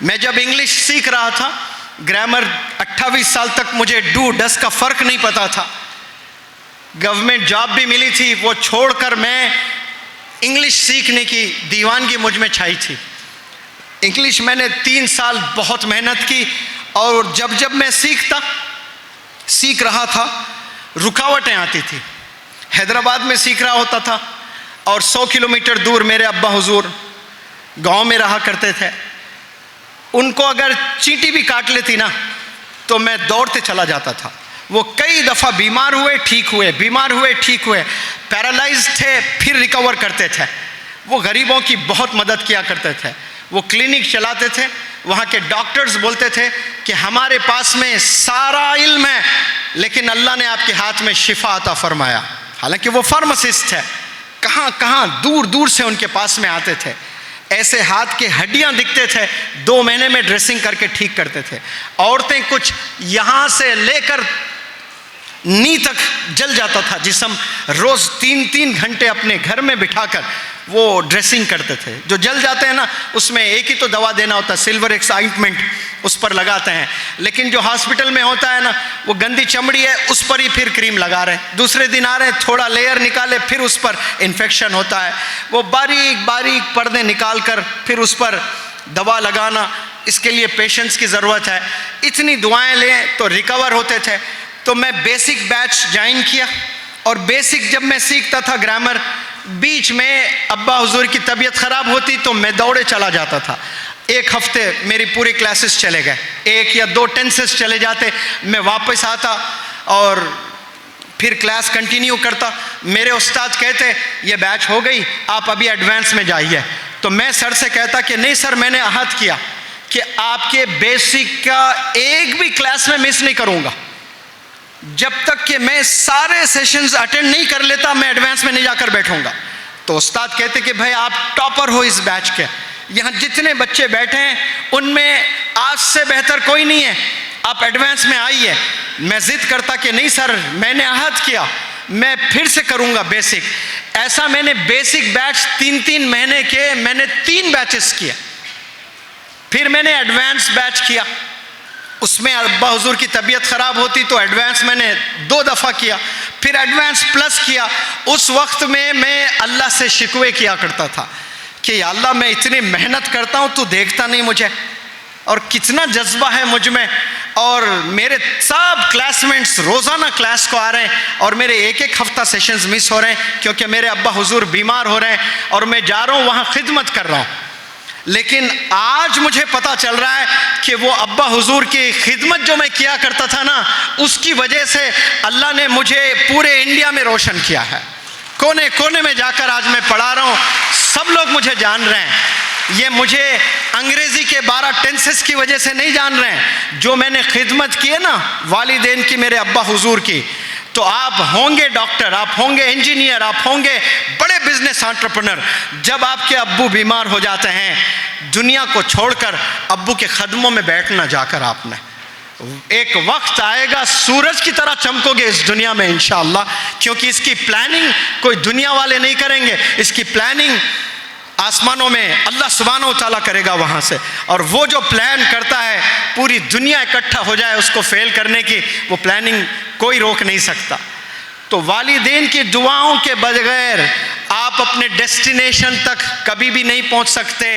मैं जब इंग्लिश सीख रहा था, ग्रामर 28 साल तक मुझे डू डस का फ़र्क नहीं पता था। गवर्नमेंट जॉब भी मिली थी, वो छोड़कर मैं इंग्लिश सीखने की दीवानगी मुझ में छाई थी। इंग्लिश मैंने 3 साल बहुत मेहनत की, और जब जब मैं सीख रहा था रुकावटें आती थी। हैदराबाद में सीख रहा होता था और 100 किलोमीटर दूर मेरे अब्बा हुजूर गांव में रहा करते थे। उनको अगर चींटी भी काट लेती ना तो मैं दौड़ते चला जाता था। वो कई दफ़ा बीमार हुए ठीक हुए, पैरालाइज थे फिर रिकवर करते थे। वो गरीबों की बहुत मदद किया करते थे। वो क्लिनिक चलाते थे। वहाँ के डॉक्टर्स बोलते थे कि हमारे पास में सारा इल्म है, लेकिन अल्लाह ने आपके हाथ में शिफा अता फरमाया। हालांकि वो फार्मासिस्ट है, कहाँ दूर दूर से उनके पास में आते थे। ऐसे हाथ के हड्डियां दिखते थे, 2 महीने में ड्रेसिंग करके ठीक करते थे। औरतें कुछ यहाँ से लेकर नी तक जल जाता था जिस्म, रोज़ 3-3 घंटे अपने घर में बिठाकर वो ड्रेसिंग करते थे। जो जल जाते हैं ना, उसमें एक ही तो दवा देना होता है, सिल्वर एक्स ऑइंटमेंट, उस पर लगाते हैं। लेकिन जो हॉस्पिटल में होता है ना, वो गंदी चमड़ी है, उस पर ही फिर क्रीम लगा रहे हैं। दूसरे दिन आ रहे हैं, थोड़ा लेयर निकाले, फिर उस पर इन्फेक्शन होता है। वो बारीक बारीक पर्दे निकाल कर फिर उस पर दवा लगाना, इसके लिए पेशेंस की ज़रूरत है। इतनी दुआएं लें तो रिकवर होते थे। तो मैं बेसिक बैच ज्वाइन किया, और बेसिक जब मैं सीखता था ग्रामर, बीच में अब्बा हुजूर की तबीयत ख़राब होती तो मैं दौड़े चला जाता था। 1 हफ्ते मेरी पूरी क्लासेस चले गए, 1 या 2 टेंसेस चले जाते, मैं वापस आता और फिर क्लास कंटिन्यू करता। मेरे उस्ताद कहते ये बैच हो गई, आप अभी एडवांस में जाइए। तो मैं सर से कहता कि नहीं सर, मैंने अहद किया कि आपके बेसिक का एक भी क्लास में मिस नहीं करूँगा। जब तक कि मैं सारे सेशंस अटेंड नहीं कर लेता, मैं एडवांस में नहीं जाकर बैठूंगा। तो उस्ताद कहते कि भाई आप टॉपर हो इस बैच के, यहाँ जितने बच्चे बैठे हैं उनमें आज से बेहतर कोई नहीं है, आप एडवांस में आइए। मैं जिद करता कि नहीं सर, मैंने अहद किया, मैं फिर से करूँगा बेसिक। ऐसा मैंने बेसिक बैच 3-3 महीने के मैंने 3 बैचेस किए। फिर मैंने एडवांस बैच किया, उसमें अब्बा हुजूर की तबीयत ख़राब होती तो एडवांस मैंने 2 दफ़ा किया, फिर एडवांस प्लस किया। उस वक्त में मैं अल्लाह से शिकवे किया करता था कि या अल्लाह, मैं इतनी मेहनत करता हूँ, तू देखता नहीं मुझे, और कितना जज्बा है मुझ में। और मेरे सब क्लासमेट्स रोज़ाना क्लास को आ रहे हैं, और मेरे 1-1 हफ्ता सेशंस मिस हो रहे हैं क्योंकि मेरे अब्बा हुजूर बीमार हो रहे हैं, और मैं जा रहा हूँ वहाँ खिदमत कर रहा हूँ। लेकिन आज मुझे पता चल रहा है कि वो अब्बा हुजूर की खिदमत जो मैं किया करता था ना, उसकी वजह से अल्लाह ने मुझे पूरे इंडिया में रोशन किया है। कोने कोने में जाकर आज मैं पढ़ा रहा हूँ, सब लोग मुझे जान रहे हैं। ये मुझे अंग्रेज़ी के 12 टेंसेस की वजह से नहीं जान रहे हैं। जो मैंने खिदमत की है ना वालिदैन की, मेरे अब्बा हुजूर की, तो आप होंगे डॉक्टर, आप होंगे इंजीनियर, आप होंगे बड़े बिजनेस एंटरप्रेन्योर। जब आपके अब्बू बीमार हो जाते हैं, दुनिया को छोड़कर अब्बू के कदमों में बैठना जाकर आपने, एक वक्त आएगा सूरज की तरह चमकोगे इस दुनिया में इंशाअल्लाह। क्योंकि इसकी प्लानिंग कोई दुनिया वाले नहीं करेंगे, इसकी प्लानिंग आसमानों में अल्लाह सुब्हानहू व तआला करेगा वहाँ से। और वो जो प्लान करता है, पूरी दुनिया इकट्ठा हो जाए उसको फेल करने की, वो प्लानिंग कोई रोक नहीं सकता। तो वालिदैन की दुआओं के बगैर आप अपने डेस्टिनेशन तक कभी भी नहीं पहुँच सकते।